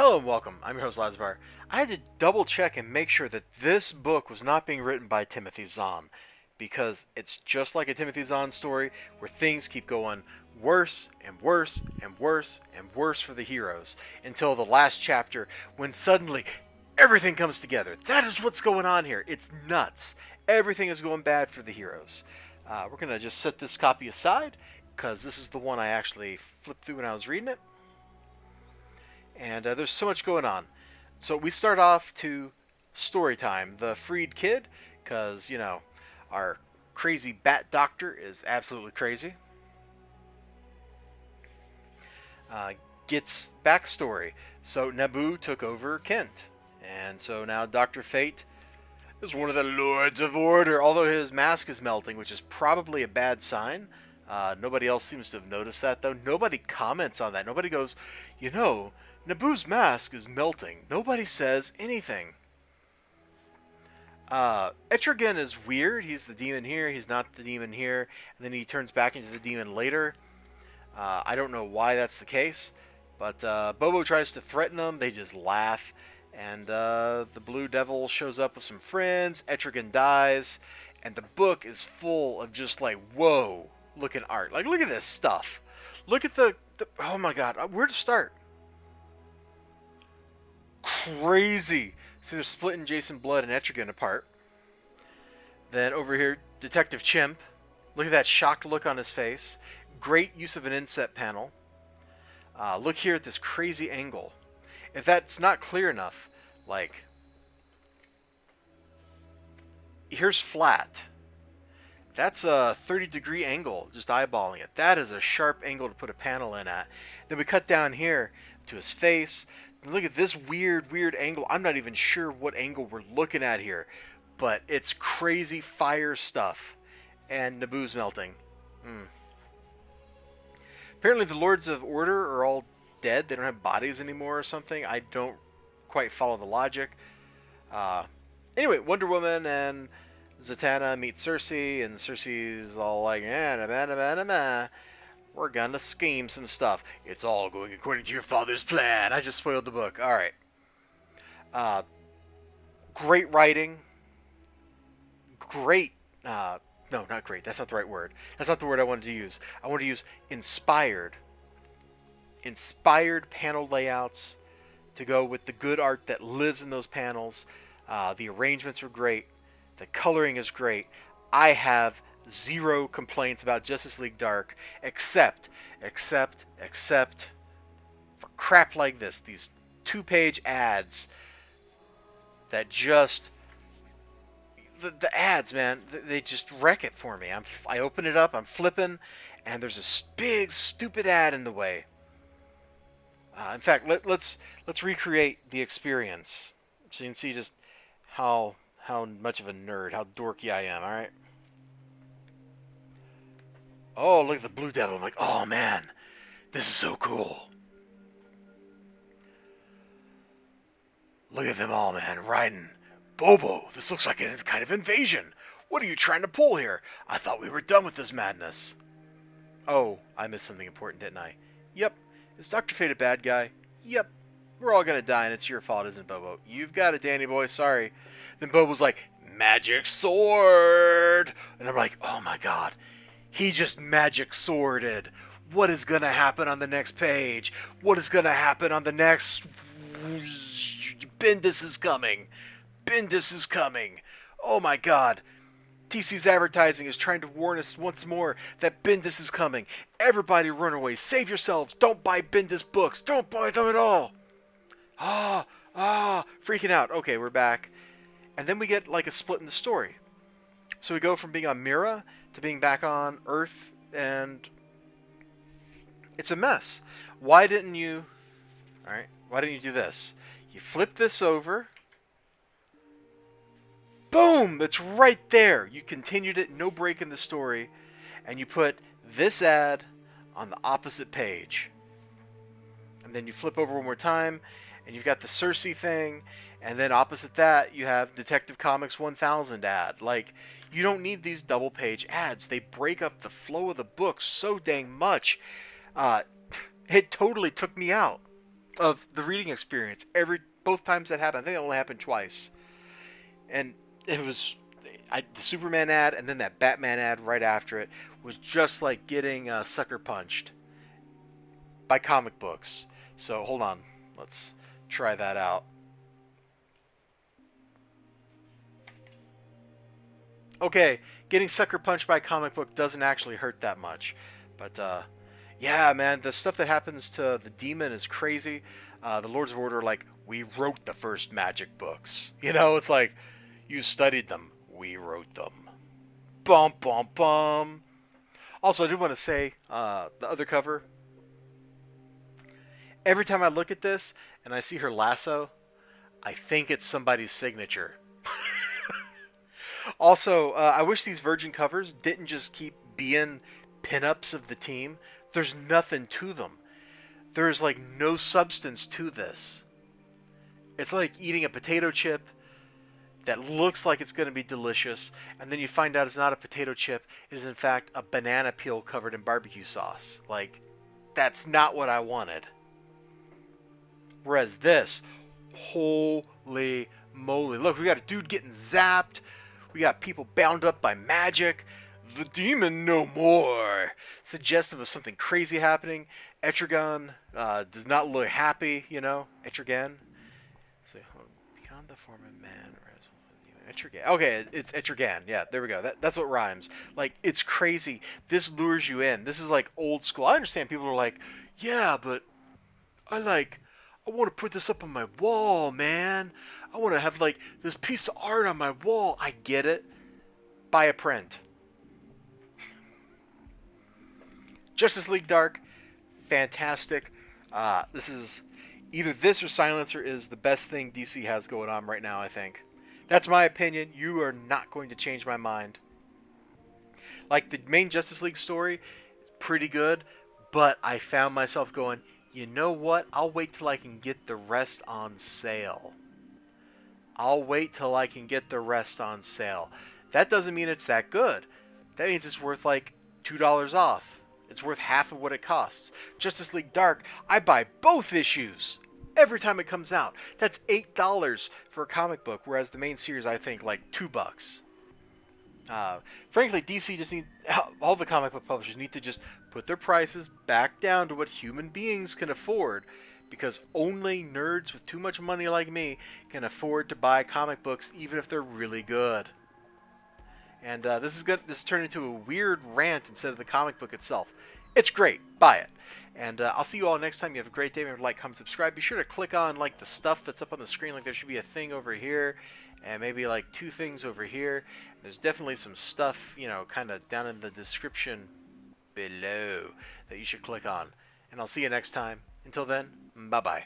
Hello and welcome. I'm your host Elizibar. I had to double check and make sure that this book was not being written by Timothy Zahn, because it's just like a Timothy Zahn story where things keep going worse and worse and worse and worse for the heroes until the last chapter when suddenly everything comes together. That is what's going on here. It's nuts. Everything is going bad for the heroes. We're going to just set this copy aside because this is the one I actually flipped through when I was reading it. And there's so much going on. So we start off to story time. The freed kid, because, our crazy bat doctor is absolutely crazy. Gets backstory. So Naboo took over Kent. And so now Dr. Fate is one of the Lords of Order, although his mask is melting, which is probably a bad sign. Nobody else seems to have noticed that, though. Nobody comments on that. Nobody goes, Naboo's mask is melting. Nobody says anything. Etrigan is weird. He's the demon here. He's not the demon here. And then he turns back into the demon later. I don't know why that's the case. But Bobo tries to threaten them. They just laugh. And the Blue Devil shows up with some friends. Etrigan dies. And the book is full of just like, whoa, looking art. Like, look at this stuff. Look at the oh my god, where to start? Crazy. So they're splitting Jason Blood and Etrigan apart. Then over here, Detective Chimp. Look at that shocked look on his face. Great use of an inset panel. Look here at this crazy angle. If that's not clear enough, like, here's flat. That's a 30-degree angle, just eyeballing it. That is a sharp angle to put a panel in at. Then we cut down here to his face. Look at this weird angle. I'm not even sure what angle we're looking at here, but it's crazy fire stuff. And Naboo's melting. Apparently the Lords of Order are all dead. They don't have bodies anymore or something. I don't quite follow the logic. Anyway, Wonder Woman and Zatanna meet Cersei, and Cersei's all like, we're gonna scheme some stuff. It's all going according to your father's plan. I just spoiled the book. Alright. Great writing. Great. No, not great. That's not the right word. That's not the word I wanted to use. I wanted to use inspired. Inspired panel layouts to go with the good art that lives in those panels. The arrangements are great. The coloring is great. I have zero complaints about Justice League Dark, except for crap like this. These 2-page ads that just... The ads, man, they just wreck it for me. I open it up, I'm flipping, and there's this big, stupid ad in the way. In fact, let's recreate the experience so you can see just how much of a nerd, how dorky I am, alright? Oh, look at the Blue Devil. I'm like, oh man, this is so cool. Look at them all, man, riding. Bobo, this looks like a kind of invasion. What are you trying to pull here? I thought we were done with this madness. Oh, I missed something important, didn't I? Yep. Is Dr. Fate a bad guy? Yep. We're all gonna die and it's your fault, isn't it, Bobo? You've got it, Danny boy, sorry. Then Bobo's like, magic sword! And I'm like, oh my god. He just magic sworded. What is gonna happen on the next page? What is gonna happen on the next... Bendis is coming. Bendis is coming. Oh my god. TC's advertising is trying to warn us once more that Bendis is coming. Everybody run away. Save yourselves. Don't buy Bendis books. Don't buy them at all. Freaking out. Okay, we're back. And then we get like a split in the story. So we go from being on Mira to being back on Earth, and it's a mess. Why didn't you... Alright, why didn't you do this? You flip this over. Boom! It's right there. You continued it, no break in the story, and you put this ad on the opposite page. And then you flip over one more time, and you've got the Cersei thing, and then opposite that, you have Detective Comics 1000 ad. Like, you don't need these double-page ads. They break up the flow of the book so dang much. It totally took me out. of the reading experience. Both times that happened, I think it only happened twice, and it was the Superman ad and then that Batman ad right after it was just like getting sucker punched by comic books. So hold on, let's try that out. Okay, getting sucker punched by a comic book doesn't actually hurt that much, but yeah, man, the stuff that happens to the demon is crazy. The Lords of Order are like, we wrote the first magic books. You know, it's like, you studied them, we wrote them. Bum bum bum. Also, I do want to say the other cover. Every time I look at this and I see her lasso, I think it's somebody's signature. Also, I wish these Virgin covers didn't just keep being pinups of the team. There's nothing to them. There's like no substance to this. It's like eating a potato chip that looks like it's going to be delicious, and then you find out it's not a potato chip. It is in fact a banana peel covered in barbecue sauce. Like, that's not what I wanted. Whereas this, holy moly. Look, we got a dude getting zapped. We got people bound up by magic. The demon no more. Suggestive of something crazy happening. Etrigan does not look happy, you know. Etrigan. So, beyond the form of man. Etrigan. Okay, it's Etrigan. Yeah, there we go. That's what rhymes. Like, it's crazy. This lures you in. This is like old school. I understand people are like, yeah, but I want to put this up on my wall, man. I want to have like this piece of art on my wall. I get it. Buy a print. Justice League Dark, fantastic. This is either this or Silencer is the best thing DC has going on right now, I think. That's my opinion. You are not going to change my mind. Like, the main Justice League story, pretty good, but I found myself going, you know what? I'll wait till I can get the rest on sale. I'll wait till I can get the rest on sale. That doesn't mean it's that good. That means it's worth like $2 off. It's worth half of what it costs. Justice League Dark, I buy both issues every time it comes out. That's $8 for a comic book, whereas the main series, I think, like $2. Frankly, DC just need, all the comic book publishers need to just put their prices back down to what human beings can afford, because only nerds with too much money like me can afford to buy comic books, even if they're really good. And this has turned into a weird rant instead of the comic book itself. It's great. Buy it. And I'll see you all next time. You have a great day. Remember to like, comment, subscribe. Be sure to click on like the stuff that's up on the screen. Like, there should be a thing over here, and maybe like 2 things over here. There's definitely some stuff, you know, kind of down in the description below that you should click on. And I'll see you next time. Until then, bye-bye.